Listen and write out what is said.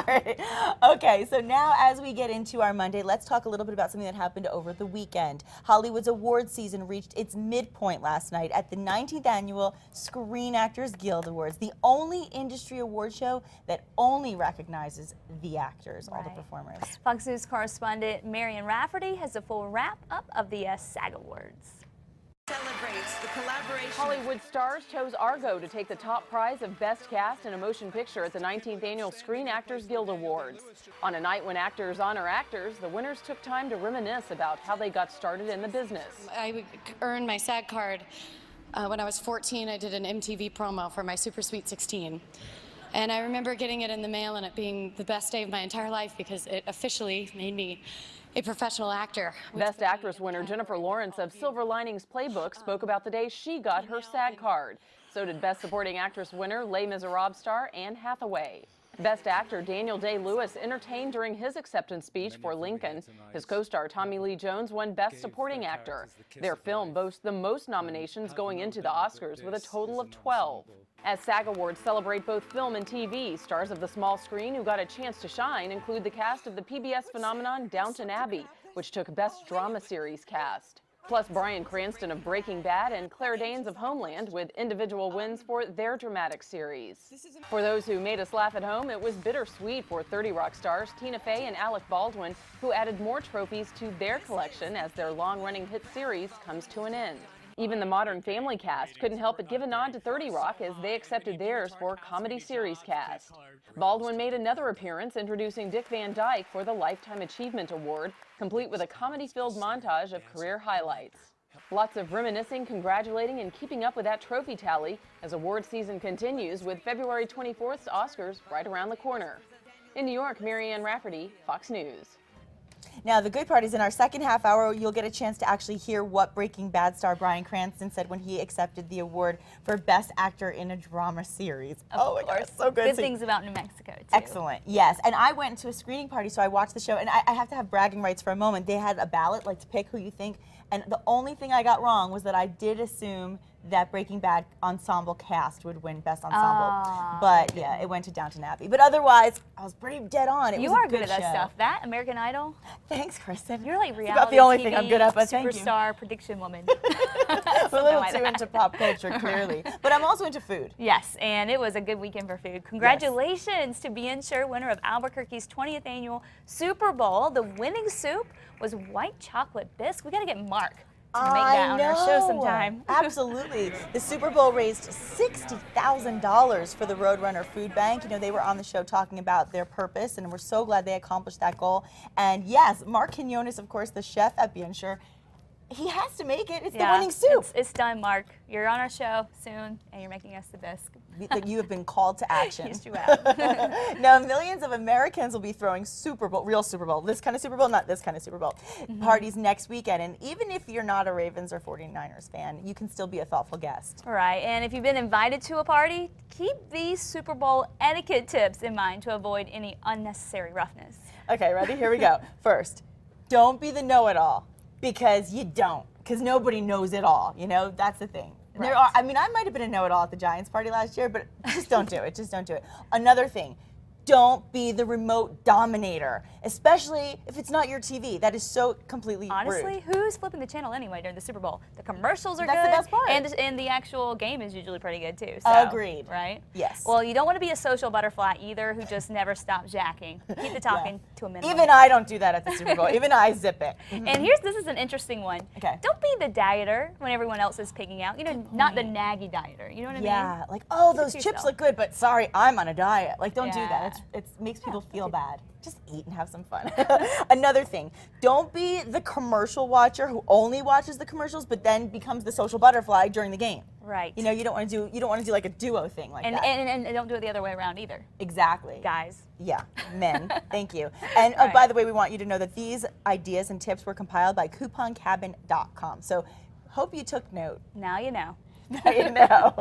Sorry. Okay, so now as we get into our Monday, let's talk a little bit about something that happened over the weekend. Hollywood's awards season reached its midpoint last night at the 19th annual Screen Actors Guild Awards, the only industry award show that only recognizes the actors, all the performers. Fox News correspondent Marian Rafferty has a full wrap-up of the SAG Awards. Celebrates the collaboration. Hollywood stars chose Argo to take the top prize of Best Cast in a Motion Picture at the 19th Annual Screen Actors Guild Awards. On a night when actors honor actors, the winners took time to reminisce about how they got started in the business. I earned my SAG card when I was 14. I did an MTV promo for my Super Sweet 16. And I remember getting it in the mail and it being the best day of my entire life because it officially made me a professional actor. Best Actress winner Jennifer Lawrence of Silver Linings Playbook spoke about the day she got her SAG card. So did Best Supporting Actress winner Les Miserables star Anne Hathaway. Best Actor Daniel Day-Lewis entertained during his acceptance speech for Lincoln. His co-star Tommy Lee Jones won Best Supporting Actor. Their film boasts the most nominations going into the Oscars with a total of 12. As SAG Awards celebrate both film and TV, stars of the small screen who got a chance to shine include the cast of the PBS phenomenon Downton Abbey, which took Best Drama Series Cast. Plus Bryan Cranston of Breaking Bad and Claire Danes of Homeland with individual wins for their dramatic series. For those who made us laugh at home, it was bittersweet for 30 Rock stars Tina Fey and Alec Baldwin, who added more trophies to their collection as their long-running hit series comes to an end. Even the Modern Family cast couldn't help but give a nod to 30 Rock as they accepted theirs for Comedy Series Cast. Baldwin made another appearance introducing Dick Van Dyke for the Lifetime Achievement Award, complete with a comedy-filled montage of career highlights. Lots of reminiscing, congratulating, and keeping up with that trophy tally as award season continues with February 24th's Oscars right around the corner. In New York, Marianne Rafferty, Fox News. Now, the good part is in our second half hour, you'll get a chance to actually hear what Breaking Bad star Bryan Cranston said when he accepted the award for Best Actor in a Drama Series. Oh my gosh, so good. Good things about New Mexico, too. Excellent, yes. And I went to a screening party, so I watched the show, and I have to have bragging rights for a moment. They had a ballot, like to pick who you think, and the only thing I got wrong was that I did assume that Breaking Bad ensemble cast would win Best Ensemble. But yeah, it went to Downton Abbey. But otherwise, I was pretty dead on. You are good at that stuff. That, American Idol. Thanks, Kristen. You're like reality It's about the only TV thing I'm good at, but thank you. Superstar prediction woman. I'm a little too into pop culture, clearly. But I'm also into food. Yes, and it was a good weekend for food. Congratulations to Be Sure, winner of Albuquerque's 20th annual Super Bowl. The winning soup was white chocolate bisque. We got to get Mark to make that on our show sometime. Absolutely. The Super Bowl raised $60,000 for the Roadrunner Food Bank. You know, they were on the show talking about their purpose, and we're so glad they accomplished that goal. And yes, Mark Quinones, of course, the chef at Bien Sure, he has to make it. It's the winning soup. It's done, Mark. You're on our show soon, and you're making us the bisque. You have been called to action. Yes, you have. Now, millions of Americans will be throwing Super Bowl, real Super Bowl, this kind of Super Bowl, not this kind of Super Bowl, parties next weekend. And even if you're not a Ravens or 49ers fan, you can still be a thoughtful guest. Right, and if you've been invited to a party, keep these Super Bowl etiquette tips in mind to avoid any unnecessary roughness. Okay, ready? Here we go. First, don't be the know-it-all. Because you don't. Because nobody knows it all. You know, that's the thing. Right. I mean, I might have been a know-it-all at the Giants party last year, but just don't do it. Just don't do it. Another thing, don't be the remote dominator, especially if it's not your TV. That is so completely Honestly, rude. who's flipping the channel anyway during the Super Bowl? The commercials are That's good. the best part. And the actual game is usually pretty good too. So, Agreed. Right? Yes. Well, you don't want to be a social butterfly either who just never stops jacking. Keep the talking to a minimum. Even I don't do that at the Super Bowl. Even I zip it. And this is an interesting one. Okay. Don't be the dieter when everyone else is picking out. You know, not the naggy dieter. You know what I mean? Yeah, like, oh, those chips look good, but sorry, I'm on a diet. Like, don't do that. It makes people feel bad. Just eat and have some fun. Another thing, don't be the commercial watcher who only watches the commercials but then becomes the social butterfly during the game. Right. You know, you don't want to do like a duo thing like that. And don't do it the other way around either. Exactly. Guys. Yeah, men. Thank you. And by the way, we want you to know that these ideas and tips were compiled by couponcabin.com. So hope you took note. Now you know. Now you know.